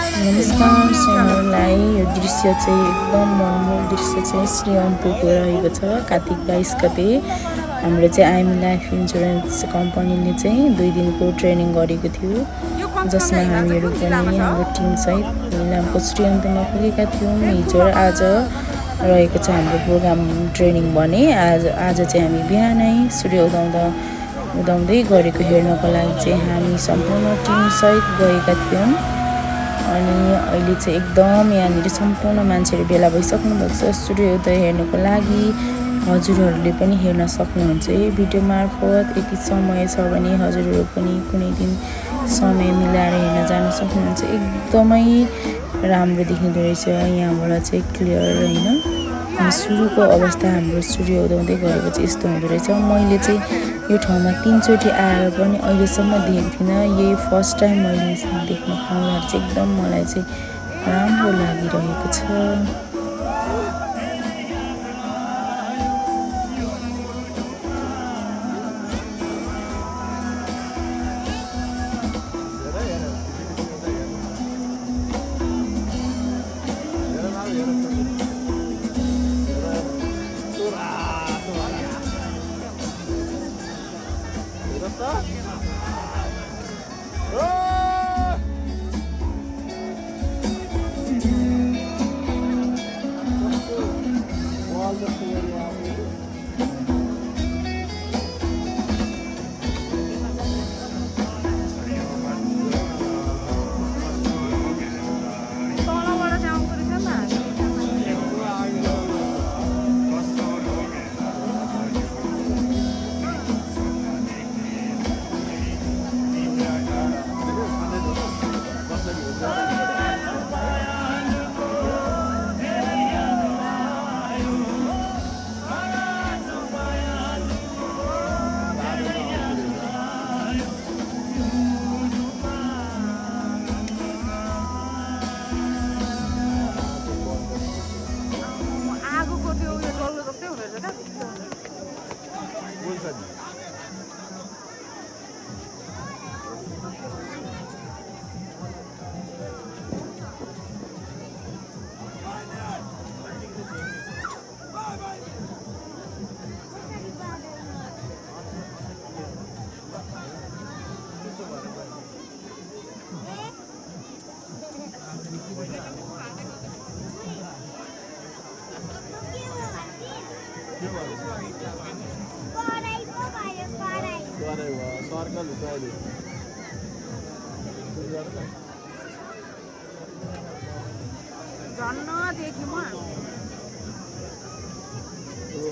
नमस्कार सबैलाई। यो दृश्य चाहिँ एकदम मनमोहक दृश्य चाहिँ श्रीरामपुरको रहेको छ। कार्तिक 22 गते हाम्रो चाहिँ आइएम लाइफ इन्सुरेन्स कम्पनीले चाहिँ 2 दिनको ट्रेनिङ गरेको थियो, जसमा हामीहरू पनि हाम्रो टिमसहित इलामको श्रीरामपुरमा पुगेका थियौँ। हिजो र आज रहेको छ हाम्रो प्रोग्राम ट्रेनिङ भने। आज चाहिँ हामी बिहानै सूर्य उदाउँदै गरेको हेर्नको लागि चाहिँ हामी सम्पूर्ण टिमसहित गएका थियौँ। अनि अहिले चाहिँ एकदम यहाँनिर सम्पूर्ण मान्छेहरू भेला भइसक्नु भएको छ सूर्योदय हेर्नको लागि। हजुरहरूले पनि हेर्न सक्नुहुन्छ यो भिडियो मार्फत। यति समय छ भने हजुरहरू पनि कुनै दिन समय मिलाएर हेर्न जान सक्नुहुन्छ। एकदमै राम्रो देखिँदो रहेछ यहाँबाट चाहिँ क्लियर होइन। सुरुको अवस्था हाम्रो सूर्य उदाउँदै गरेको चाहिँ यस्तो हुँदो रहेछ। मैले चाहिँ यो ठाउँमा 3 चोटि आएर पनि अहिलेसम्म देखेको थिइनँ। यही फर्स्ट टाइम मैले देख्न पाउँदा चाहिँ एकदम मलाई चाहिँ राम्रो लागिरहेको छ।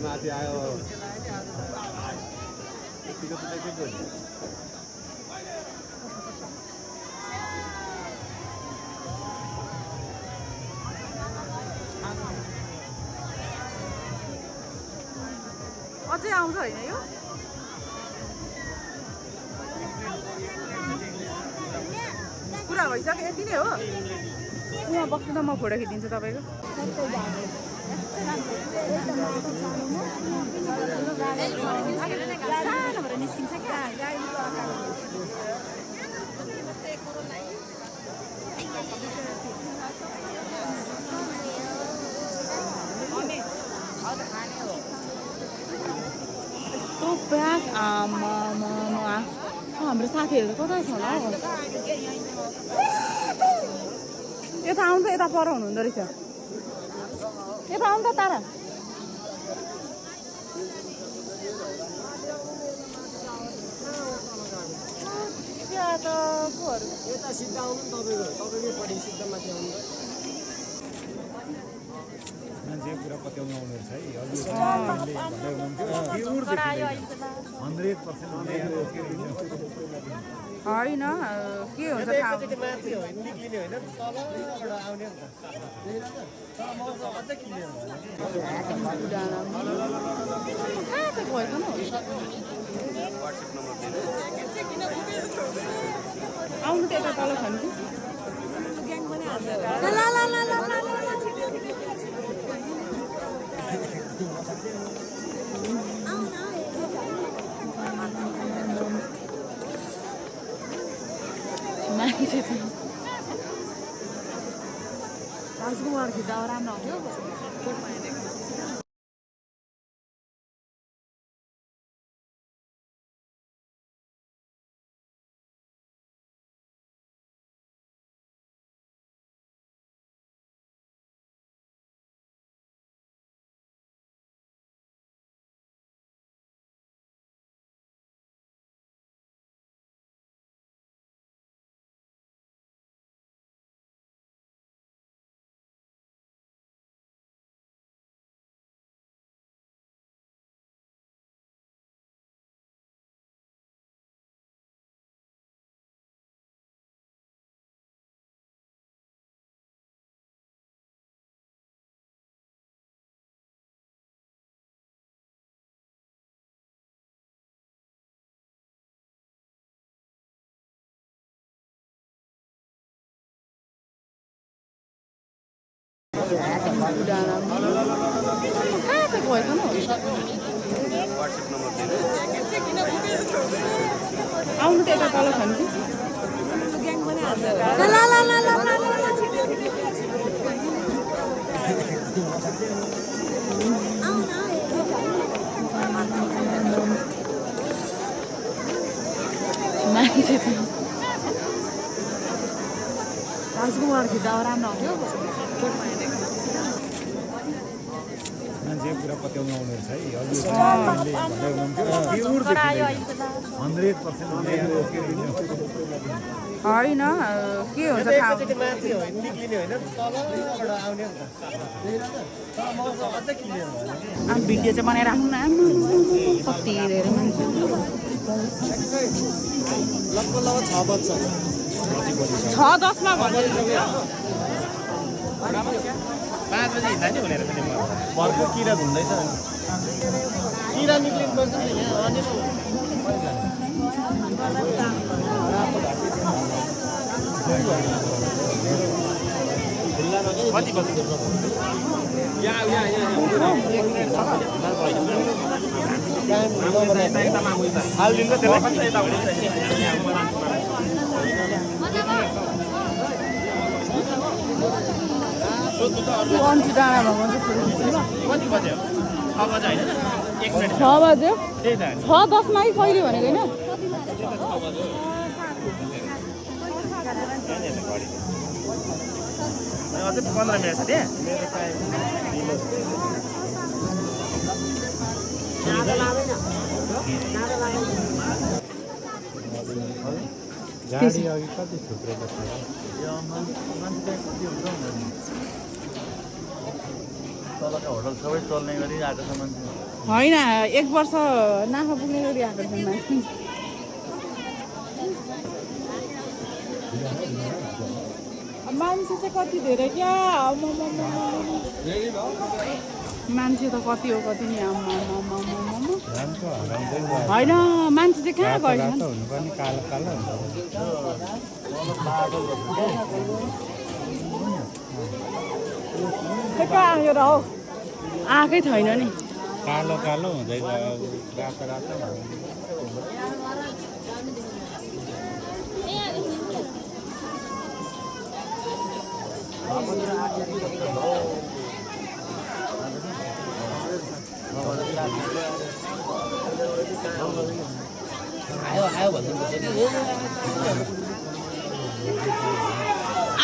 माथि आयो अझै आउँछ होइन यो पुरा भइसक्यो। यति नै हो। यहाँ बस्नु त म फोटो खिचिदिन्छु तपाईँको। निस्किन्छ क्या यस्तो ब्याग हाम्रो साथीहरू कता छ होला हौ। यता आउँछ, यता पर हुनुहुँदो रहेछ। यता आउँछ तारा। यता सिधा आउनु नि तपाईँकै पट्टि सिधा माथि आउनु मान्छे पुरा पत्याउनु आउनु छ है। 100% होइन के हुन्छ थाहा माथि होइन निक्लिने होइन तलबाट आउने नि त अझै क्लियर कहाँ चाहिँ गएछ न आउनु त यता तल छ नि मान्छे खिच्दा राम्रो हुन्थ्यो कहाँ चाहिँ गएछ आउनु त यता तल छ नि मान्छे राजकुमार खिच्दा राम्रो हुन्थ्यो मान्छे पुरा पत्याउनु आउने रहेछ है 100% होइन के हुन्छ थाहा माथि होइन निक्लिने होइन तलबाट आउने नि त मौसम अझै क्लियर भयो अनि भिडियो चाहिँ बनाइराख्नु न कति धेरै मान्छे लगभग 6 बज्छ 6:10 भन्दै 5 बजे हिँड्दा नि भनेर पनि भर्खर किरा धुँदैछ किरा निक्लिनुपर्छ नि यहाँ अनि कति बजे अन्ति डाँडामा कति बजे 6 बजे होइन 1 मिनेट 6 बज्यो त्यही त 6:10 मा कि कहिले भनेको होइन अझै 15 मिनेट छ त्यहाँ गाडी अघि कति थुप्रो तलका होटल सबै चल्ने गरी आएको छ मान्छे होइन 1 वर्ष नाफा पुग्ने गरी आएको छ मान्छे मान्छे चाहिँ कति धेरै क्या मान्छे त कति हो कति नि होइन मान्छे चाहिँ कहाँ गयो कहाँ आयो र हौ आएकै छैन नि कालो कालो हुँदै गयो रातो रातो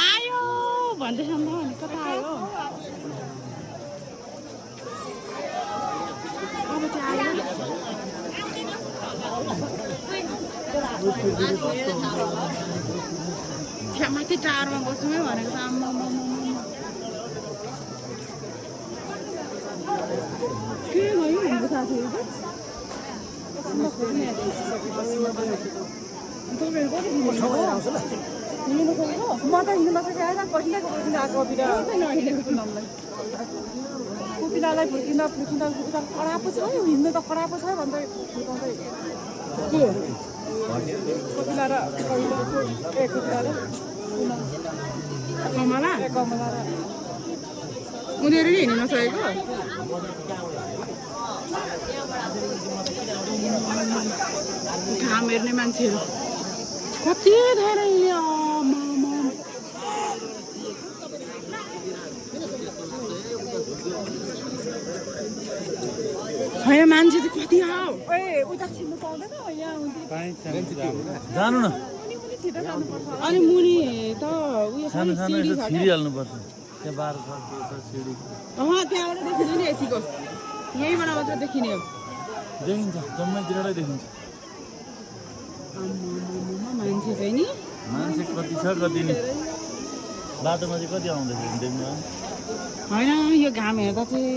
आयो भन्दैछ नि कता आयो अब चाहिँ आयो त्यहाँ माथि टारमा बस्नु है भनेको त आम्मा के भयो भनेको साथीहरू म त हिँड्नु नसकेको आएन कहिलेको फुर्किँदा आएको कुपिलालाई फुर्किँदा कुपिला कराएको छ हिँड्नु त कराएको छ भन्दै फुर्काउँदै के कुपिला र कुपिला र कमला कमला र उनीहरू हिँड्नु नसकेको घाम हेर्ने मान्छेहरू कति धेरै होइन मान्छे चाहिँ कति आऊ ए उता छिर्नु पाउँदैन यहाँ जानु न छिटो जानुपर्छ अनि मुनि त उयो छ सानो नि सानो सिडी यसो छ छिरिहाल्नुपर्छ त्यहाँ 12 छ सिडी त्यहाँबाट देखिँदैन नि यतिको यहीँबाट मात्र देखिने हो देखिन्छ जम्मैतिरबाटै देखिन्छ मान्छे चाहिँ नि मान्छे कति छ कति नि बाटोमा चाहिँ कति आउँदैछ देख्नु होइन यो घाम हेर्दा चाहिँ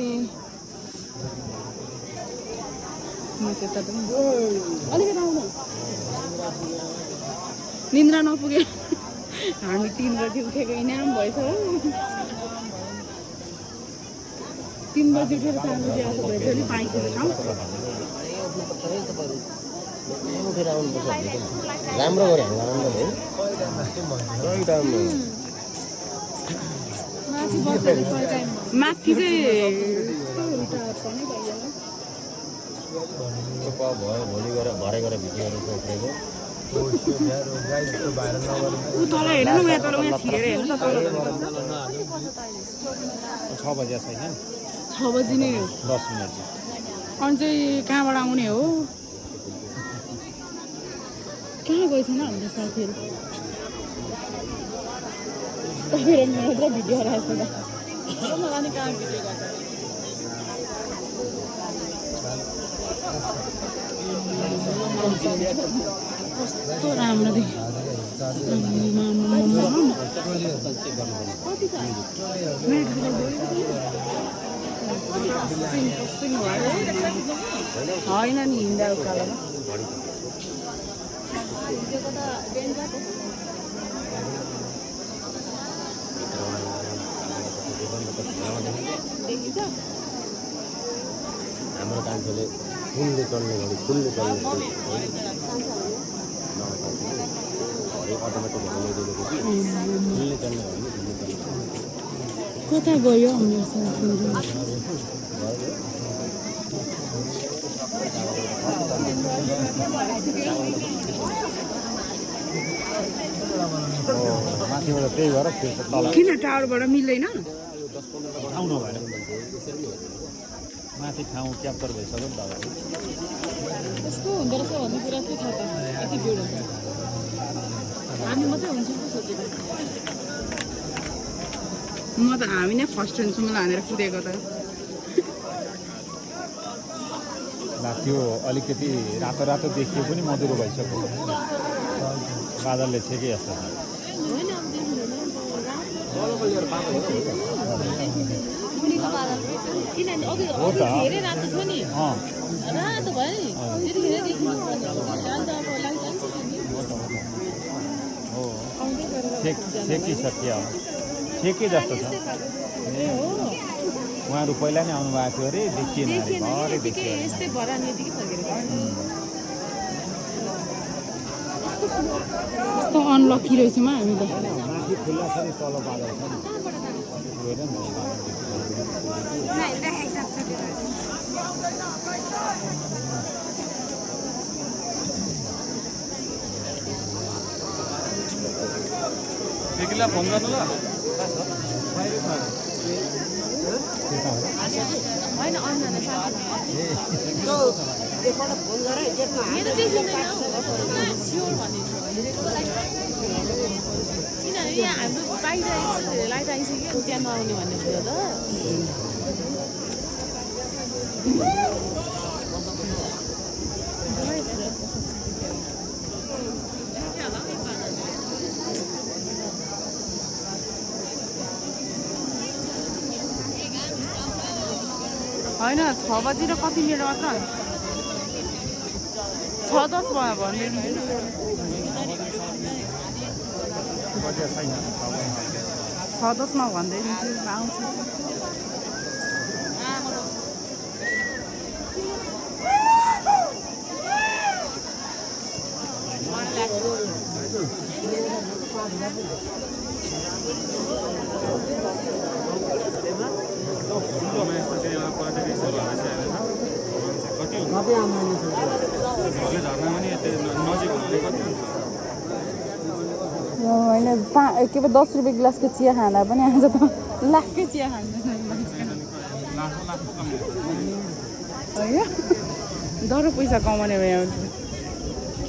म चाहिँ यता पनि अलिकति आउनु निन्द्रा नपुगे हामी 3 बजी उठेको इनाम भएछ हो 3 बजी उठेर 4 बजी आएको भए चाहिँ अलिक पाइएको ठाउँ उठेर आउनुपर्छ राम्रो गरे राम्रो है माथि चाहिँ भयो भोलि गएर भरे गएर भिडियोहरू उफ्रेको ऊ तल हेर्नु न उहाँ तल उहाँ छिरेर हेर्नु त तल 6 बजे छैन 6 बजी नै हो 10 मिनट अनि चाहिँ कहाँबाट आउने हो कहाँ गएछ न हाम्रो साथीहरू मेरो मात्र भिडियो राखेको त मलाई नि कहाँ भिडियो गर्छ कस्तो राम्रो देखियो होइन नि हिँड्दा उकालोमा हाम्रो कान्छोले फुलले चल्ने घडी फुलले चल्ने अटोमेटिक ल्याइदिएको कि फुलले चल्ने घडी फुलले चल्ने कता गयो हाम्रो साथीहरू माथिबाट त्यही भएर तल किन टावरबाट मिल्दैन ठाउँ नभएर माथि ठाउँ क्याप्चर भइसक्यो नि त कस्तो हुँदो रहेछ भन्ने कुरा के थाहा त यति भिड हुन्छ हामी मात्रै हुन्छ कि सोचेको म त हामी नै फर्स्ट ट्रेनसम्म हानेर कुदेको त त्यो अलिकति रातो रातो देखियो पनि मधुरो भइसक्यो बादलले छेके जस्तो छ हो त हो छेकिसक्यो छेके जस्तो छ उहाँहरू पहिला नै आउनुभएको थियो अरे देखिएन अरे भरे देखियो कस्तो अनलकी रहेछौँ हामी त माथि खुल्ला छ नि तल बादल छ नि गएर नि एकला फोन गर्नु ल होइन अन्जना एकपल्ट फोन गरेँ मेरो देखिँदैन स्योर भन्ने किनभने यहाँ हाम्रो बाहिर लाइट आइसक्यो त्यहाँ नआउने भन्ने थियो त होइन 6 बजी र कति मिनट मात्र 6:10 भयो भन्ने 6:10 मा भन्दै आउँछ होइन के पो 10 रुपियाँ गिलासको चिया खाँदा पनि आज त लाखकै चिया खान्छ होइन दरो पैसा कमाउने भयो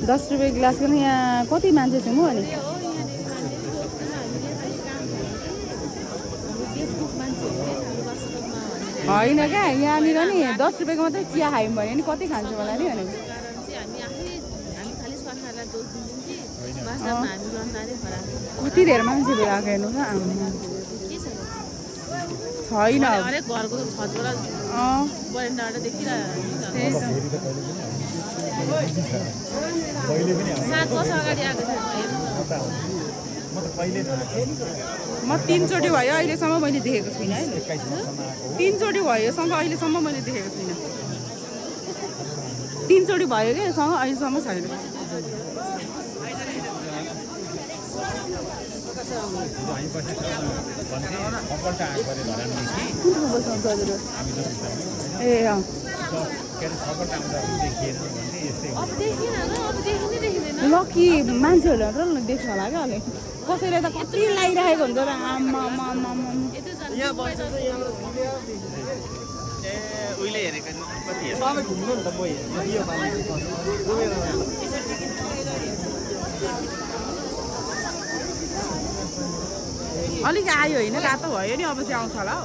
10 रुपियाँ गिलास पनि यहाँ कति मान्छे छौँ अनि होइन क्या यहाँनिर नि 10 रुपियाँको मात्रै चिया खायौँ भने नि कति खान्छौँ होला नि अनि कति धेरै मान्छेहरू आएको हेर्नु त छैन घरको छतबाट बरेन्डाबाट देखिरहेको 7 वर्ष अगाडि आएको म 3 चोटि भयो अहिलेसम्म मैले देखेको छुइनँ है 3 चोटि भयो सँग अहिलेसम्म मैले देखेको छुइनँ 3 चोटि भयो क्या सँग अहिलेसम्म छैन ए अँ लकी मान्छेहरूले मात्र देख्छ होला क्या अहिले कसैले त कति लगाइरहेको हुन्छ र आम्मा अलिक आयो होइन रातो भयो नि अब चाहिँ आउँछ होला हौ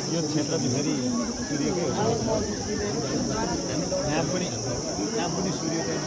यो क्षेत्र फेरि सूर्यकै हो यहाँ पनि सूर्यकै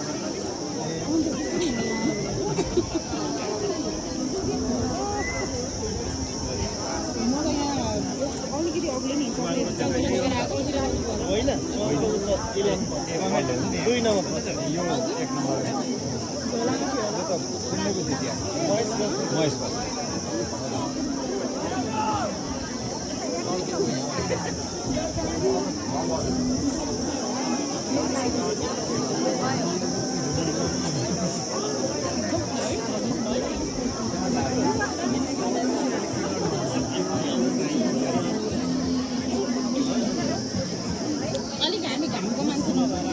अलिक हामी घामको मान्छे नभएर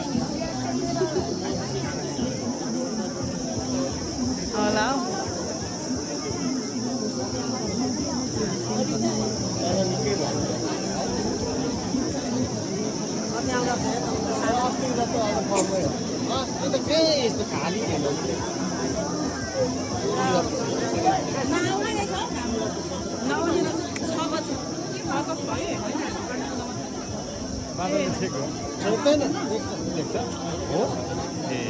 होला यस्तो खाली देख्छ हो ए